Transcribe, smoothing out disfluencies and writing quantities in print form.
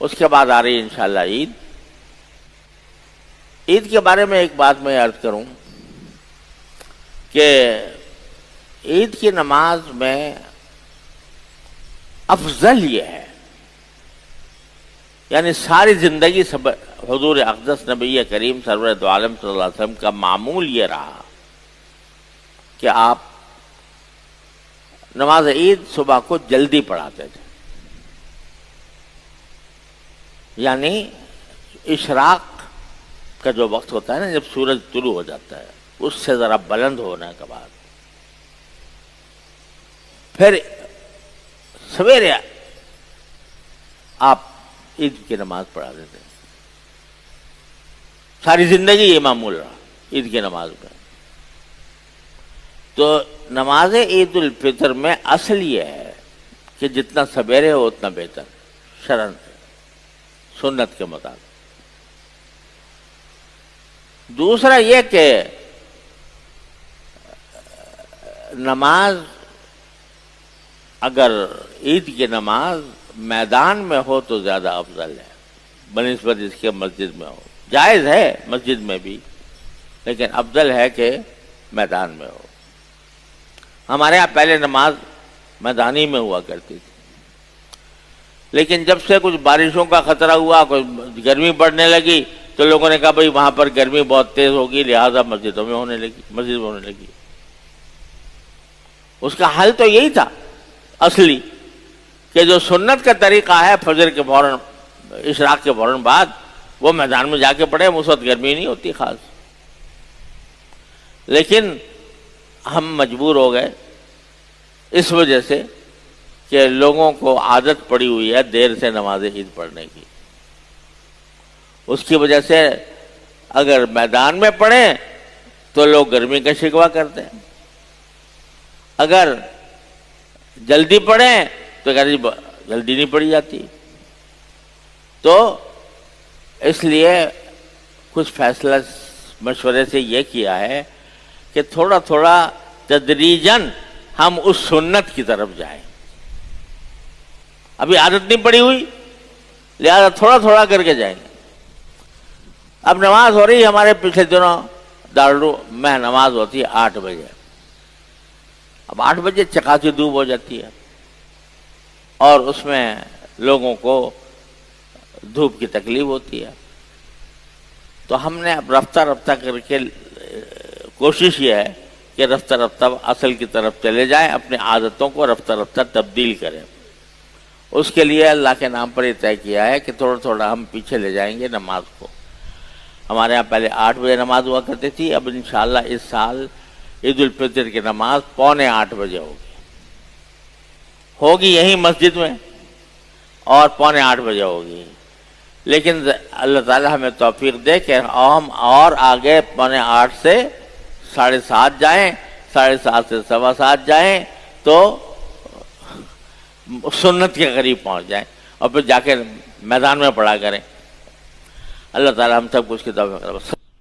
اس کے بعد آ رہی ہے انشاءاللہ عید. عید کے بارے میں ایک بات میں عرض کروں کہ عید کی نماز میں افضل یہ ہے، یعنی ساری زندگی حضور اقدس نبی کریم سرور دو عالم صلی اللہ علیہ وسلم کا معمول یہ رہا کہ آپ نماز عید صبح کو جلدی پڑھاتے تھے، یعنی اشراق کا جو وقت ہوتا ہے نا، جب سورج طلوع ہو جاتا ہے، اس سے ذرا بلند ہونے کے بعد پھر سویرے آپ عید کی نماز پڑھا دیتے. ساری زندگی یہ معمول رہا عید کی نماز میں. تو نماز عید الفطر میں اصل یہ ہے کہ جتنا سویرے ہو اتنا بہتر، شرعاً سنت کے مطابق. دوسرا یہ کہ نماز اگر عید کی نماز میدان میں ہو تو زیادہ افضل ہے بنسبت اس کے مسجد میں ہو. جائز ہے مسجد میں بھی، لیکن افضل ہے کہ میدان میں ہو. ہمارے ہاں پہلے نماز میدانی میں ہوا کرتی تھی، لیکن جب سے کچھ بارشوں کا خطرہ ہوا، کچھ گرمی بڑھنے لگی، تو لوگوں نے کہا بھئی وہاں پر گرمی بہت تیز ہوگی، لہذا مسجد میں ہونے لگی. اس کا حل تو یہی تھا اصلی، کہ جو سنت کا طریقہ ہے فجر کے فوراً اشراق کے فوراً بعد، وہ میدان میں جا کے پڑھے، اس وقت گرمی نہیں ہوتی خاص. لیکن ہم مجبور ہو گئے اس وجہ سے کہ لوگوں کو عادت پڑی ہوئی ہے دیر سے نماز عید پڑھنے کی. اس کی وجہ سے اگر میدان میں پڑھیں تو لوگ گرمی کا شکوہ کرتے ہیں، اگر جلدی پڑھیں تو جلدی نہیں پڑھی جاتی. تو اس لیے کچھ فیصلہ مشورے سے یہ کیا ہے کہ تھوڑا تھوڑا تدریجاً ہم اس سنت کی طرف جائیں. ابھی عادت نہیں پڑی ہوئی، لہذا تھوڑا تھوڑا کر کے جائیں گے. اب نماز ہو رہی ہے، ہمارے پچھلے دنوں دارالعلوم میں نماز ہوتی ہے 8 بجے. اب 8 بجے چکاچی دھوپ ہو جاتی ہے، اور اس میں لوگوں کو دھوپ کی تکلیف ہوتی ہے. تو ہم نے اب رفتہ رفتہ کر کے کوشش یہ ہے کہ رفتہ رفتہ اصل کی طرف چلے جائیں، اپنی عادتوں کو رفتہ رفتہ تبدیل کریں. اس کے لیے اللہ کے نام پر یہ طے کیا ہے کہ تھوڑا تھوڑا ہم پیچھے لے جائیں گے نماز کو. ہمارے ہاں پہلے 8 بجے نماز ہوا کرتی تھی، اب انشاءاللہ اس سال عید الفطر کی نماز 7:45 بجے ہوگی یہیں مسجد میں، اور 7:45 بجے ہوگی. لیکن اللہ تعالی ہمیں توفیق دے کہ ہم اور آگے 7:45 سے 7:30 جائیں، 7:30 سے 7:15 جائیں، تو سنت کے قریب پہنچ جائیں، اور پھر جا کے میدان میں پڑھا کریں. اللہ تعالی ہم سب کو اس کی توفیق دے.